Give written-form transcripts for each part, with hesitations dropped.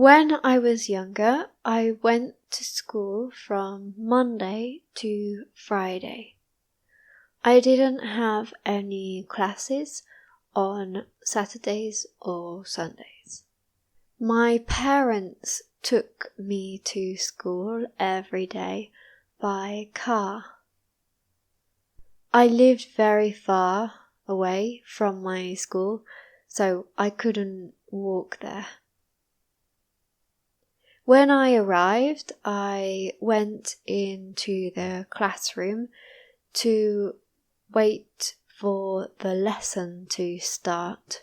When I was younger, I went to school from Monday to Friday. I didn't have any classes on Saturdays or Sundays. My parents took me to school every day by car. I lived very far away from my school, so I couldn't walk there. When I arrived, I went into the classroom to wait for the lesson to start.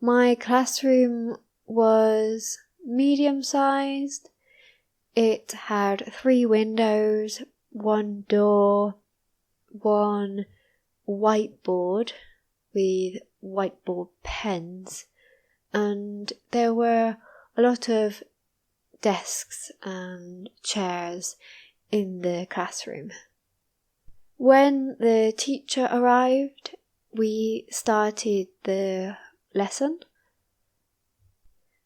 My classroom was medium-sized. It had 3 windows, 1 door, 1 whiteboard with whiteboard pens, and there were a lot of desks and chairs in the classroom. When the teacher arrived, we started the lesson.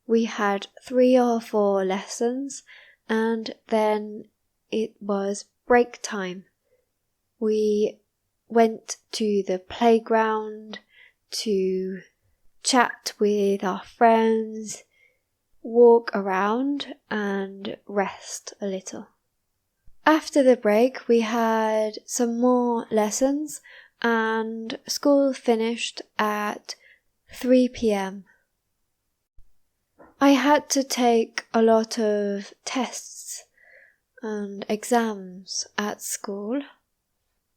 We had 3 or 4 lessons, and then it was break time. We went to the playground to chat with our friends, walk around and rest a little. After the break, we had some more lessons and school finished at 3 p.m. I had to take a lot of tests and exams at school.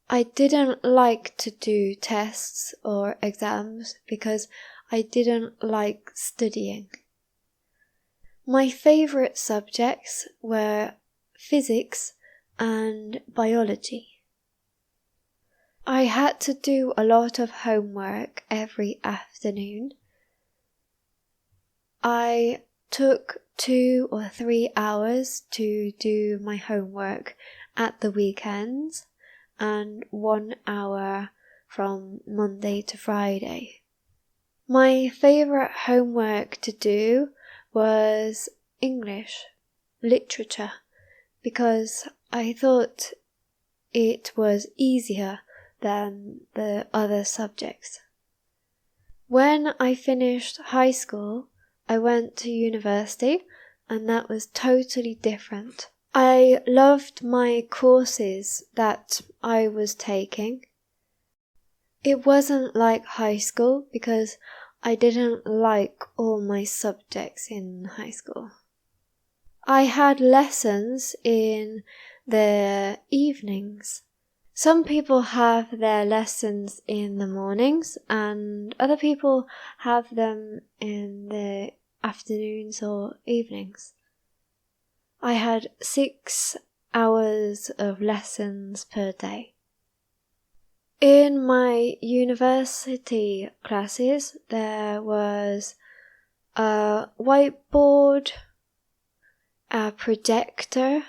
I didn't like to do tests or exams because I didn't like studying. My favourite subjects were physics and biology. I had to do a lot of homework every afternoon. I took 2 or 3 hours to do my homework at the weekends and 1 hour from Monday to Friday. My favourite homework to do was English literature because I thought it was easier than the other subjects. When I finished high school, I went to university, and that was totally different. I loved my courses that I was taking. It wasn't like high school because I didn't like all my subjects in high school. I had lessons in the evenings. Some people have their lessons in the mornings and other people have them in the afternoons or evenings. I had 6 hours of lessons per day. In my university classes, there was a whiteboard, a projector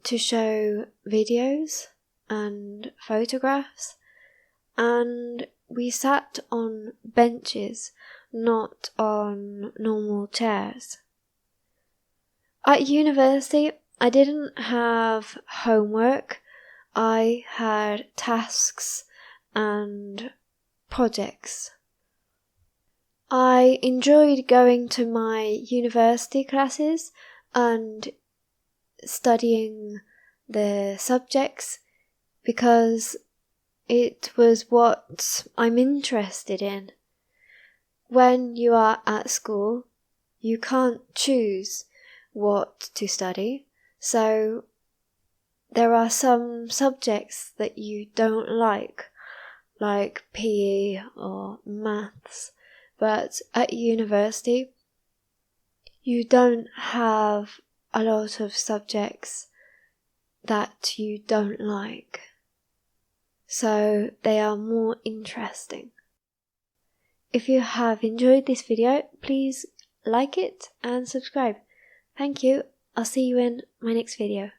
to show videos and photographs, and we sat on benches, not on normal chairs. At university, I didn't have homework. I had tasks and projects. I enjoyed going to my university classes and studying the subjects because it was what I'm interested in. When you are at school, you can't choose what to study, so there are some subjects that you don't like PE or maths, but at university you don't have a lot of subjects that you don't like, so they are more interesting. If you have enjoyed this video, please like it and subscribe. Thank you. I'll see you in my next video.